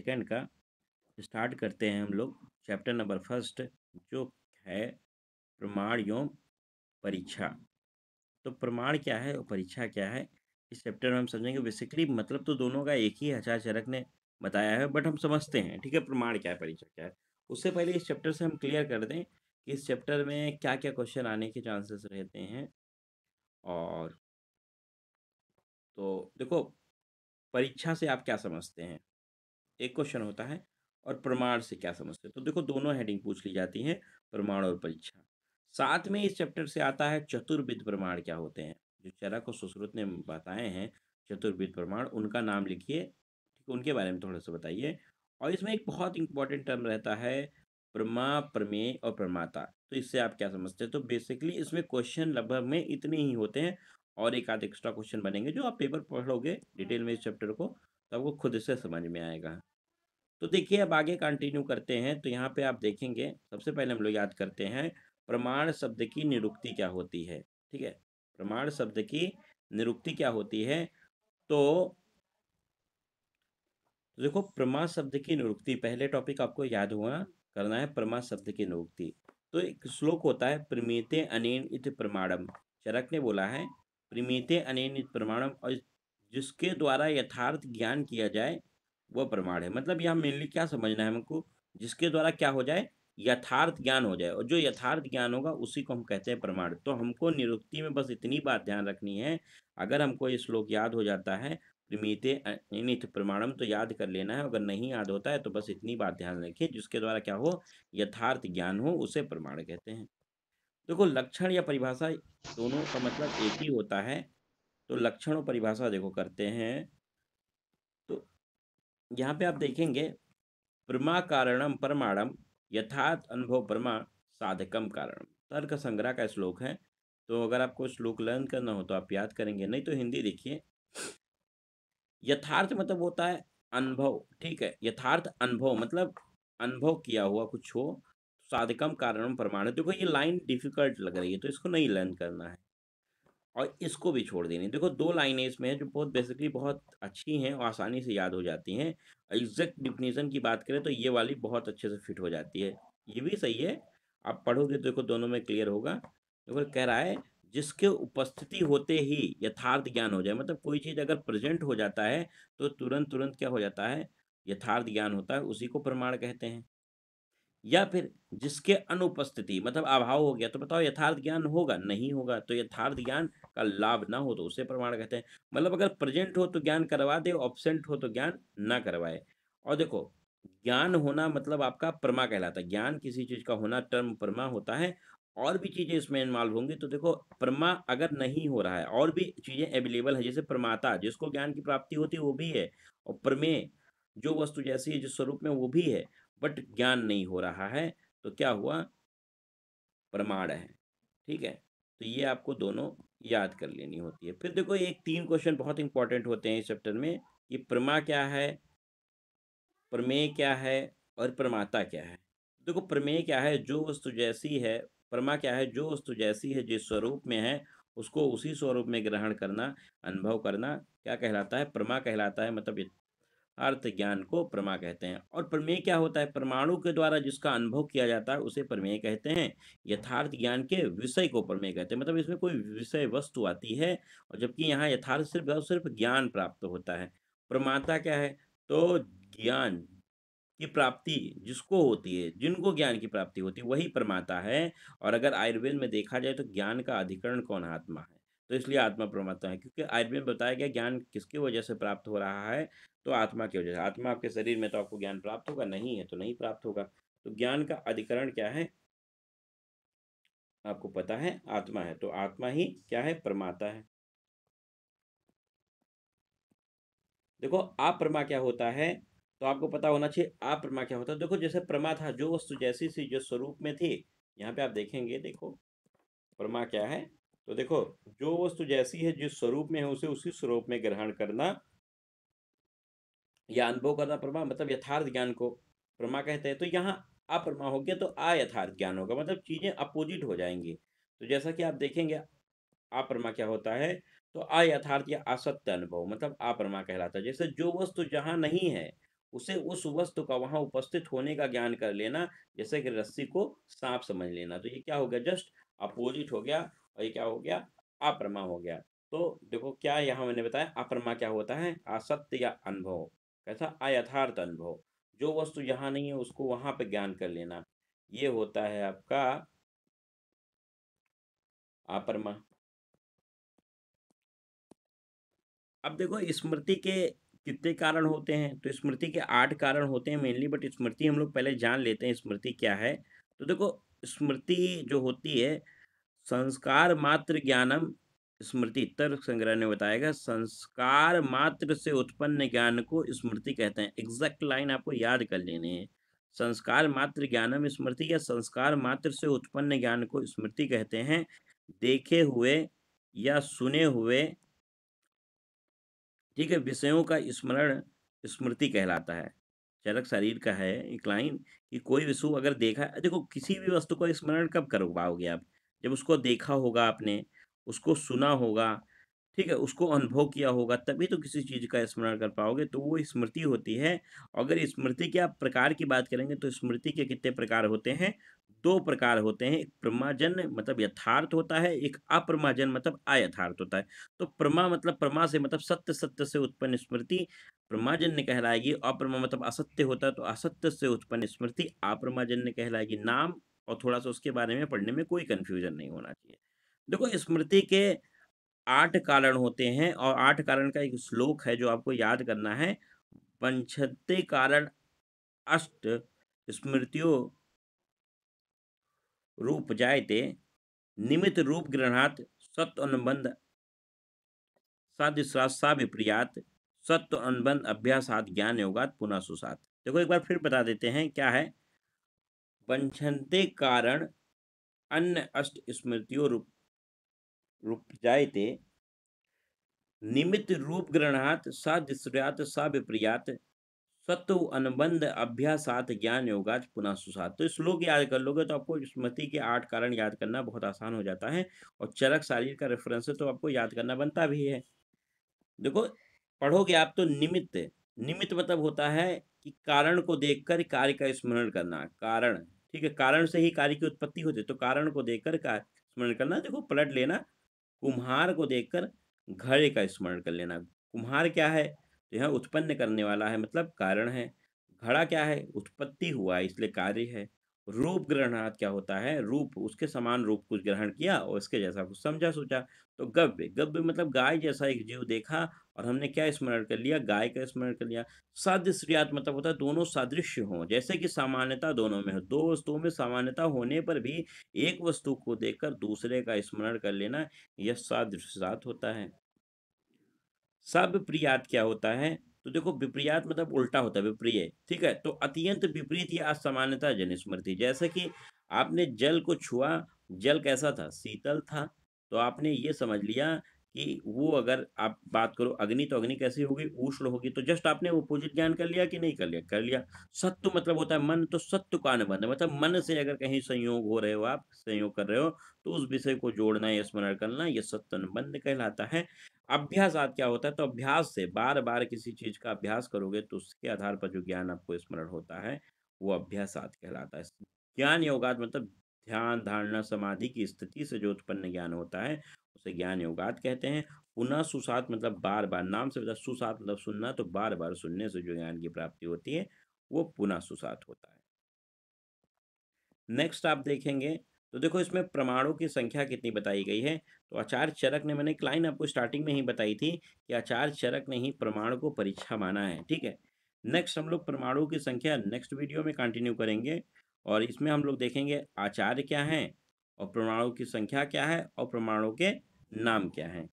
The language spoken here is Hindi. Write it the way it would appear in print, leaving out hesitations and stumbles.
सेकंड का स्टार्ट करते हैं हम लोग चैप्टर नंबर फर्स्ट, जो है प्रमाण एवं परीक्षा। तो प्रमाण क्या है और परीक्षा क्या है, इस चैप्टर में हम समझेंगे। बेसिकली मतलब तो दोनों का एक ही है, आचार्य चरक ने बताया है, बट हम समझते हैं, ठीक है, प्रमाण क्या है परीक्षा क्या है। उससे पहले इस चैप्टर से हम क्लियर कर दें कि इस चैप्टर में क्या क्या क्वेश्चन आने के चांसेस रहते हैं। और तो देखो, परीक्षा से आप क्या समझते हैं, एक क्वेश्चन होता है, और प्रमाण से क्या समझते हैं। तो देखो, दोनों हेडिंग पूछ ली जाती हैं, प्रमाण और परीक्षा। साथ में इस चैप्टर से आता है चतुर्विध प्रमाण क्या होते हैं, जो चरक और सुश्रुत ने बताए हैं चतुर्विध प्रमाण, उनका नाम लिखिए, ठीक, उनके बारे में थोड़ा सा बताइए। और इसमें एक बहुत इंपॉर्टेंट टर्म रहता है प्रमा, प्रमेय और प्रमाता। तो इससे आप क्या समझते हैं। तो बेसिकली इसमें क्वेश्चन लगभग में इतने ही होते हैं, और एक आध एक्स्ट्रा क्वेश्चन बनेंगे जो आप पेपर पढ़ोगे डिटेल में इस चैप्टर को, तो आपको खुद से समझ में आएगा। तो देखिए, अब आगे कंटिन्यू करते हैं। तो यहाँ पे आप देखेंगे, सबसे पहले हम लोग याद करते हैं प्रमाण शब्द की निरुक्ति क्या होती है। ठीक है, प्रमाण शब्द की निरुक्ति क्या होती है। तो देखो, प्रमा शब्द की निरुक्ति, पहले टॉपिक आपको याद हुआ करना है, प्रमा शब्द की निरुक्ति। तो एक श्लोक होता है, प्रमीते अनेन इत प्रमाणम। चरक ने बोला है प्रमीते अनेन इत प्रमाणम, और जिसके द्वारा यथार्थ ज्ञान किया जाए वह प्रमाण है। मतलब यहाँ मेनली क्या समझना है हमको, जिसके द्वारा क्या हो जाए, यथार्थ ज्ञान हो जाए, और जो यथार्थ ज्ञान होगा उसी को हम कहते हैं प्रमाण। तो हमको निरुक्ति में बस इतनी बात ध्यान रखनी है, अगर हमको ये श्लोक याद हो जाता है प्रमीते अनित प्रमाणम, तो याद कर लेना है। अगर नहीं याद होता है तो बस इतनी बात ध्यान रखिए, जिसके द्वारा क्या हो, यथार्थ ज्ञान हो, उसे प्रमाण कहते हैं। देखो, लक्षण या परिभाषा दोनों का मतलब एक ही होता है। तो लक्षण और परिभाषा देखो करते हैं। तो यहाँ पे आप देखेंगे, प्रमा कारणम प्रमाणम यथार्थ अनुभव प्रमा साधकम कारणम, तर्क संग्रह का श्लोक है। तो अगर आपको श्लोक लर्न करना हो तो आप याद करेंगे, नहीं तो हिंदी देखिए। यथार्थ मतलब होता है अनुभव, ठीक है, यथार्थ अनुभव मतलब अनुभव किया हुआ कुछ हो। साधकम कारणम प्रमाण। देखो, ये लाइन डिफिकल्ट लग रही है तो इसको नहीं लर्न करना है, और इसको भी छोड़ देनी। देखो, दो लाइनें इसमें हैं जो बहुत बेसिकली बहुत अच्छी हैं और आसानी से याद हो जाती हैं। एग्जैक्ट डिफिनीशन की बात करें तो ये वाली बहुत अच्छे से फिट हो जाती है, ये भी सही है। आप पढ़ोगे तो देखो दोनों में क्लियर होगा। देखो, कह रहा है जिसके उपस्थिति होते ही यथार्थ ज्ञान हो जाए। मतलब कोई चीज़ अगर प्रेजेंट हो जाता है तो तुरंत तुरंत क्या हो जाता है, यथार्थ ज्ञान होता है, उसी को प्रमाण कहते हैं। या फिर जिसके अनुपस्थिति मतलब अभाव हो गया, तो बताओ यथार्थ ज्ञान होगा, नहीं होगा। तो यथार्थ ज्ञान का लाभ ना हो तो उसे प्रमाण कहते हैं। मतलब अगर प्रेजेंट हो तो ज्ञान करवा दे, ऑब्सेंट हो तो ज्ञान ना करवाए। और देखो, ज्ञान होना मतलब आपका प्रमा कहलाता है। ज्ञान किसी चीज का होना टर्म प्रमा होता है। और भी चीजें इसमें इन्वॉल्व होंगी। तो देखो, प्रमा अगर नहीं हो रहा है, और भी चीजें अवेलेबल है, जैसे प्रमाता जिसको ज्ञान की प्राप्ति होती है वो भी है, और प्रमेय जो वस्तु जैसी है जिस स्वरूप में वो भी है, बट ज्ञान नहीं हो रहा है, तो क्या हुआ, प्रमाण है। ठीक है, तो ये आपको दोनों याद कर लेनी होती है। फिर देखो, एक तीन क्वेश्चन बहुत इंपॉर्टेंट होते हैं इस चैप्टर में, कि प्रमा क्या है, प्रमेय क्या है, और प्रमाता क्या है। देखो, प्रमेय क्या है, जो वस्तु जैसी है। प्रमा क्या है, जो वस्तु जैसी है जिस स्वरूप में है उसको उसी स्वरूप में ग्रहण करना, अनुभव करना, क्या कहलाता है, प्रमा कहलाता है। मतलब अर्थ ज्ञान को प्रमा कहते हैं। और प्रमेय क्या होता है, परमाणु के द्वारा जिसका अनुभव किया जाता है उसे प्रमेय कहते हैं। यथार्थ ज्ञान के विषय को प्रमेय कहते हैं। मतलब इसमें कोई विषय वस्तु आती है, और जबकि यहाँ यथार्थ सिर्फ और सिर्फ ज्ञान प्राप्त होता है। प्रमाता क्या है, तो ज्ञान की प्राप्ति जिसको होती है, जिनको ज्ञान की प्राप्ति होती है वही प्रमाता है। और अगर आयुर्वेद में देखा जाए तो ज्ञान का अधिकरण कौन है, आत्मा है। तो इसलिए आत्मा प्रमाता है, क्योंकि आयुर्वेद में बताया गया ज्ञान किसकी वजह से प्राप्त हो रहा है, तो आत्मा की वजह से। आत्मा आपके शरीर में तो आपको ज्ञान प्राप्त होगा, नहीं है तो नहीं प्राप्त होगा। तो ज्ञान का अधिकरण क्या है, आपको पता है, आत्मा है। तो आत्मा ही क्या है, प्रमाता है। देखो, अप्रमा क्या होता है, तो आपको पता होना चाहिए अप्रमा क्या होता है। देखो, जैसे प्रमा था, जो वस्तु जैसी सी जो स्वरूप में थी। यहाँ पे आप देखेंगे, देखो प्रमा क्या है, तो देखो, जो वस्तु जैसी है जिस स्वरूप में है उसे उसी स्वरूप में ग्रहण करना या अनुभव करना प्रमा, मतलब यथार्थ ज्ञान को प्रमा कहते हैं। तो यहाँ अप्रमा हो गया तो अयथार्थ ज्ञान होगा, मतलब चीजें अपोजिट हो जाएंगी। तो जैसा कि आप देखेंगे, अप्रमा क्या होता है, तो अयथार्थ या असत्य अनुभव मतलब अप्रमा कहलाता है। जैसे जो वस्तु जहाँ नहीं है उसे उस वस्तु का वहां उपस्थित होने का ज्ञान कर लेना, जैसे कि रस्सी को सांप समझ लेना। तो ये क्या हो गया, जस्ट अपोजिट हो गया, और ये क्या हो गया, अप्रमा हो गया। तो देखो क्या यहाँ मैंने बताया, अप्रमा क्या होता है, असत्य या अनुभव, कैसा, अयथार्थ अनुभव, जो वस्तु यहाँ नहीं है उसको वहां पे ज्ञान कर लेना, ये होता है आपका अप्रमा। अब देखो स्मृति के कितने कारण होते हैं, तो स्मृति के 8 कारण होते हैं मेनली, बट स्मृति हम लोग पहले जान लेते हैं स्मृति क्या है। तो देखो स्मृति जो होती है, संस्कार मात्र ज्ञानम स्मृति, तर्क संग्रह ने बताएगा, संस्कार मात्र से उत्पन्न ज्ञान को स्मृति कहते हैं। एग्जैक्ट लाइन आपको याद कर लेनी है, संस्कार मात्र ज्ञानम स्मृति, या संस्कार मात्र से उत्पन्न ज्ञान को स्मृति कहते हैं। देखे हुए या सुने हुए, ठीक है, विषयों का स्मरण स्मृति कहलाता है। चरक शरीर का है एक लाइन, कि कोई वस्तु अगर देखा, देखो किसी भी वस्तु का स्मरण कब कर पाओगे आप, जब उसको देखा होगा आपने, उसको सुना होगा, ठीक है, उसको अनुभव किया होगा, तभी तो किसी चीज का स्मरण कर पाओगे, तो वो स्मृति होती है। अगर स्मृति के आप प्रकार की बात करेंगे तो स्मृति के कितने प्रकार होते हैं, 2 प्रकार होते हैं। एक प्रमाजन्य मतलब यथार्थ होता है, एक अप्रमाजन्य मतलब अयथार्थ होता है। तो प्रमा मतलब, प्रमा से मतलब सत्य, सत्य से उत्पन्न स्मृति प्रमाजन्य कहलाएगी। अप्रमा मतलब असत्य होता है, तो असत्य से उत्पन्न स्मृति अप्रमाजन्य कहलाएगी। नाम और थोड़ा सा उसके बारे में पढ़ने में कोई कंफ्यूजन नहीं होना चाहिए। देखो स्मृति के 8 कारण होते हैं, और 8 कारण का एक श्लोक है जो आपको याद करना है। पंचते कारण अष्ट स्मृतियों रूप जायते, निमित्त रूप ग्रहणात, सत्व अनुबंध साधिश्वासा विप्रियात, सत्व अनुबंध अभ्यासात, ज्ञान योगात पुनः सुसात। देखो एक बार फिर बता देते हैं क्या है। पंचते कारण अन्य अष्ट स्मृतियों रूप रूप जायते, निमित्त रूप ग्रहणात साधिश्वात सा विप्रियात, सत्व अनुबंध अभ्यासात, ज्ञान योगाच पुनः सुसात। तो श्लोक याद कर लोगे तो आपको स्मृति के 8 कारण याद करना बहुत आसान हो जाता है, और चरक शारीर का रेफरेंस है तो आपको याद करना बनता भी है। देखो पढ़ोगे आप तो निमित्त, निमित्त मतलब होता है कि कारण को देखकर कार्य का स्मरण करना, कारण, ठीक है, कारण से ही कार्य की उत्पत्ति होती है, तो कारण को देखकर कार्य स्मरण करना। देखो पलट लेना, कुम्हार को देखकर घड़े का स्मरण कर लेना। कुम्हार क्या है, तो यहाँ उत्पन्न करने वाला है, मतलब कारण है। घड़ा क्या है, उत्पत्ति हुआ है, इसलिए कार्य है। रूप ग्रहणात क्या होता है, रूप, उसके समान रूप कुछ ग्रहण किया और इसके जैसा कुछ समझा सोचा। तो गव्य, गव्य मतलब गाय जैसा एक जीव देखा, और हमने क्या स्मरण कर लिया, गाय का स्मरण कर लिया। सादृश्यात मतलब होता है दोनों सादृश्य हों, जैसे कि सामान्यता दोनों में हो, दो वस्तुओं में समानता होने पर भी एक वस्तु को देखकर दूसरे का स्मरण कर लेना, यह सादृश्यात होता है। सब विप्रियात क्या होता है, तो देखो विप्रियात मतलब उल्टा होता है, विप्रिय, ठीक है, तो अत्यंत विपरीत या असमानता जन स्मृति। जैसे कि आपने जल को छुआ, जल कैसा था, शीतल था, तो आपने ये समझ लिया कि वो, अगर आप बात करो अग्नि, तो अग्नि कैसी होगी, उष्ण होगी, तो जस्ट आपने अपोजिट ज्ञान कर लिया कि नहीं कर लिया, कर लिया। सत्व मतलब होता है मन, तो सत्व का अनुबंध मतलब मन से अगर कहीं संयोग हो रहे हो, आप संयोग कर रहे हो, तो उस विषय को जोड़ना या स्मरण करना, ये सत्व अनुबंध कहलाता है। अभ्यासात क्या होता है, तो अभ्यास से, बार बार किसी चीज का अभ्यास करोगे तो उसके आधार पर जो ज्ञान आपको स्मरण होता है वो अभ्यासात कहलाता है। ज्ञान योगात मतलब ध्यान धारणा समाधि की स्थिति से जो उत्पन्न ज्ञान होता है उसे ज्ञान योगात कहते हैं। पुनः सुसात मतलब बार बार, नाम से मतलब सुसात मतलब सुनना, तो बार बार सुनने से जो ज्ञान की प्राप्ति होती है वो पुनः सुसात होता है। नेक्स्ट आप देखेंगे तो देखो इसमें परमाणु की संख्या कितनी बताई गई है। तो आचार्य चरक ने, मैंने एक लाइन आपको स्टार्टिंग में ही बताई थी कि आचार्य चरक ने ही परमाणु को परीक्षा माना है, ठीक है। नेक्स्ट हम लोग परमाणु की संख्या नेक्स्ट वीडियो में कंटिन्यू करेंगे, और इसमें हम लोग देखेंगे आचार्य क्या है, और परमाणु की संख्या क्या है, और परमाणु के नाम क्या है।